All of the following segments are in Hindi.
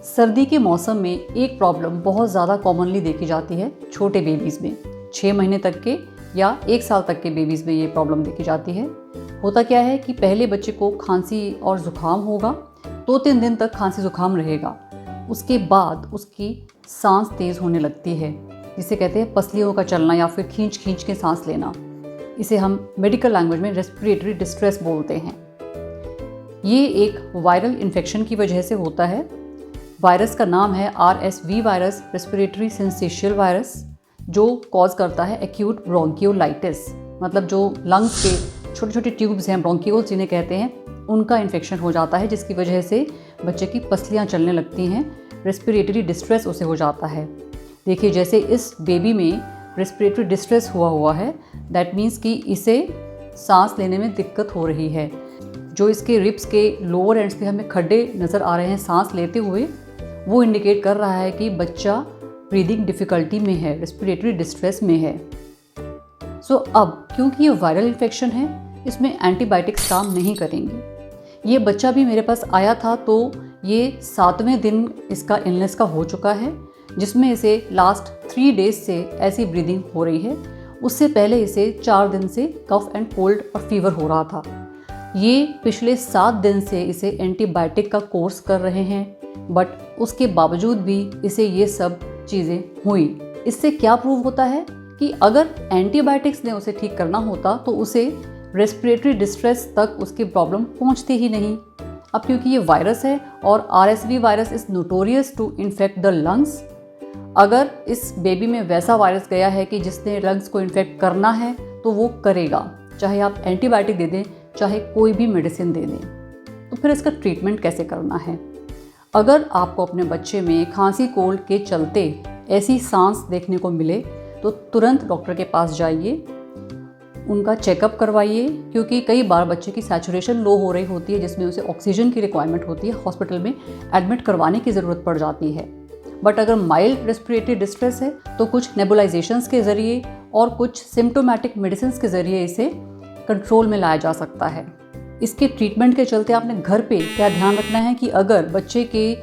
सर्दी के मौसम में एक प्रॉब्लम बहुत ज़्यादा कॉमनली देखी जाती है छोटे बेबीज़ में। 6 महीने तक के या 1 साल तक के बेबीज़ में ये प्रॉब्लम देखी जाती है। होता क्या है कि पहले बच्चे को खांसी और ज़ुकाम होगा, 2-3 दिन तक खांसी ज़ुकाम रहेगा। उसके बाद उसकी सांस तेज़ होने लगती है, जिसे कहते हैं पसलियों का चलना या फिर खींच खींच के सांस लेना। इसे हम मेडिकल लैंग्वेज में रेस्पिरेटरी डिस्ट्रेस बोलते हैं। ये एक वायरल इन्फेक्शन की वजह से होता है। वायरस का नाम है RSV virus, respiratory syncytial virus, जो कॉज करता है एक्यूट ब्रोंकियोलाइटिस। मतलब जो लंग्स के छोटे छोटे ट्यूब्स हैं, ब्रोंकियोल्स जिन्हें कहते हैं, उनका इन्फेक्शन हो जाता है, जिसकी वजह से बच्चे की पसलियाँ चलने लगती हैं। रेस्पिरेटरी डिस्ट्रेस उसे हो जाता है। देखिए, जैसे इस बेबी में रेस्पिरेटरी डिस्ट्रेस हुआ है, दैट मीन्स कि इसे सांस लेने में दिक्कत हो रही है। जो इसके रिब्स के लोअर एंड्स पे हमें खड्डे नज़र आ रहे हैं सांस लेते हुए, वो इंडिकेट कर रहा है कि बच्चा ब्रीदिंग डिफ़िकल्टी में है, रेस्पिरेटरी डिस्ट्रेस में है। अब क्योंकि ये वायरल इन्फेक्शन है, इसमें एंटीबायोटिक्स काम नहीं करेंगी। ये बच्चा भी मेरे पास आया था तो ये 7वें दिन इसका इलनेस का हो चुका है, जिसमें इसे लास्ट 3 डेज से ऐसी ब्रीदिंग हो रही है। उससे पहले इसे 4 दिन से कफ एंड कोल्ड और फीवर हो रहा था। ये पिछले 7 दिन से इसे एंटीबायोटिक का कोर्स कर रहे हैं, बट उसके बावजूद भी इसे ये सब चीज़ें हुई। इससे क्या प्रूव होता है कि अगर एंटीबायोटिक्स ने उसे ठीक करना होता तो उसे रेस्पिरेटरी डिस्ट्रेस तक उसकी प्रॉब्लम पहुंचती ही नहीं। अब क्योंकि ये वायरस है और RSV virus is notorious to infect the lungs, अगर इस बेबी में वैसा वायरस गया है कि जिसने लंग्स को इन्फेक्ट करना है तो वो करेगा, चाहे आप एंटीबायोटिक दे दें, चाहे कोई भी मेडिसिन दे दें। तो फिर इसका ट्रीटमेंट कैसे करना है? अगर आपको अपने बच्चे में खांसी कोल्ड के चलते ऐसी सांस देखने को मिले तो तुरंत डॉक्टर के पास जाइए, उनका चेकअप करवाइए, क्योंकि कई बार बच्चे की सैचुरेशन लो हो रही होती है, जिसमें उसे ऑक्सीजन की रिक्वायरमेंट होती है, हॉस्पिटल में एडमिट करवाने की ज़रूरत पड़ जाती है। बट अगर माइल्ड रेस्पिरेटरी डिस्ट्रेस है तो कुछ नेबुलाइजेशंस के ज़रिए और कुछ सिम्टोमेटिक मेडिसिन के ज़रिए इसे कंट्रोल में लाया जा सकता है। इसके ट्रीटमेंट के चलते आपने घर पे क्या ध्यान रखना है कि अगर बच्चे के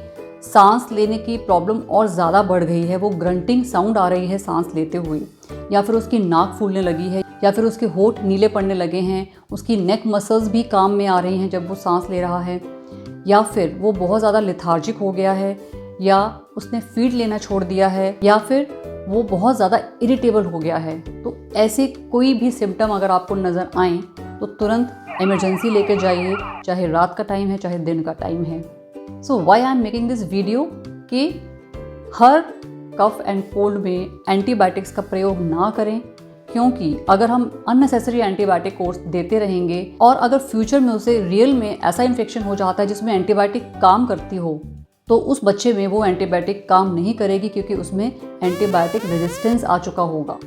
सांस लेने की प्रॉब्लम और ज़्यादा बढ़ गई है, वो ग्रंटिंग साउंड आ रही है सांस लेते हुए, या फिर उसकी नाक फूलने लगी है, या फिर उसके होंठ नीले पड़ने लगे हैं, उसकी नेक मसल्स भी काम में आ रही हैं जब वो सांस ले रहा है, या फिर वो बहुत ज़्यादा लेथार्जिक हो गया है, या उसने फीड लेना छोड़ दिया है, या फिर वो बहुत ज़्यादा इरिटेबल हो गया है, तो ऐसे कोई भी सिम्टम अगर आपको नज़र आएँ तो तुरंत इमरजेंसी लेके जाइए, चाहे रात का टाइम है चाहे दिन का टाइम है। So why I am making this video कि हर कफ एंड कोल्ड में एंटीबायोटिक्स का प्रयोग ना करें, क्योंकि अगर हम अननेसेसरी एंटीबायोटिक कोर्स देते रहेंगे और अगर फ्यूचर में उसे रियल में ऐसा इन्फेक्शन हो जाता है जिसमें एंटीबायोटिक काम करती हो, तो उस बच्चे में वो एंटीबायोटिक काम नहीं करेगी, क्योंकि उसमें एंटीबायोटिक रेजिस्टेंस आ चुका होगा।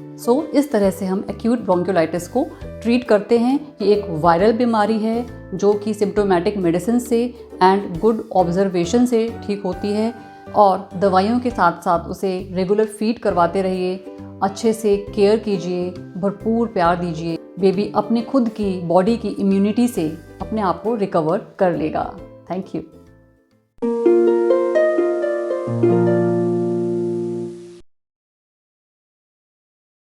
इस तरह से हम एक्यूट ब्रोंकियोलाइटिस को ट्रीट करते हैं। ये एक वायरल बीमारी है जो कि सिम्टोमेटिक मेडिसिन से एंड गुड ऑब्जर्वेशन से ठीक होती है, और दवाइयों के साथ साथ उसे रेगुलर फीड करवाते रहिए, अच्छे से केयर कीजिए, भरपूर प्यार दीजिए। बेबी अपनी खुद की बॉडी की इम्यूनिटी से अपने आप को रिकवर कर लेगा। Thank you.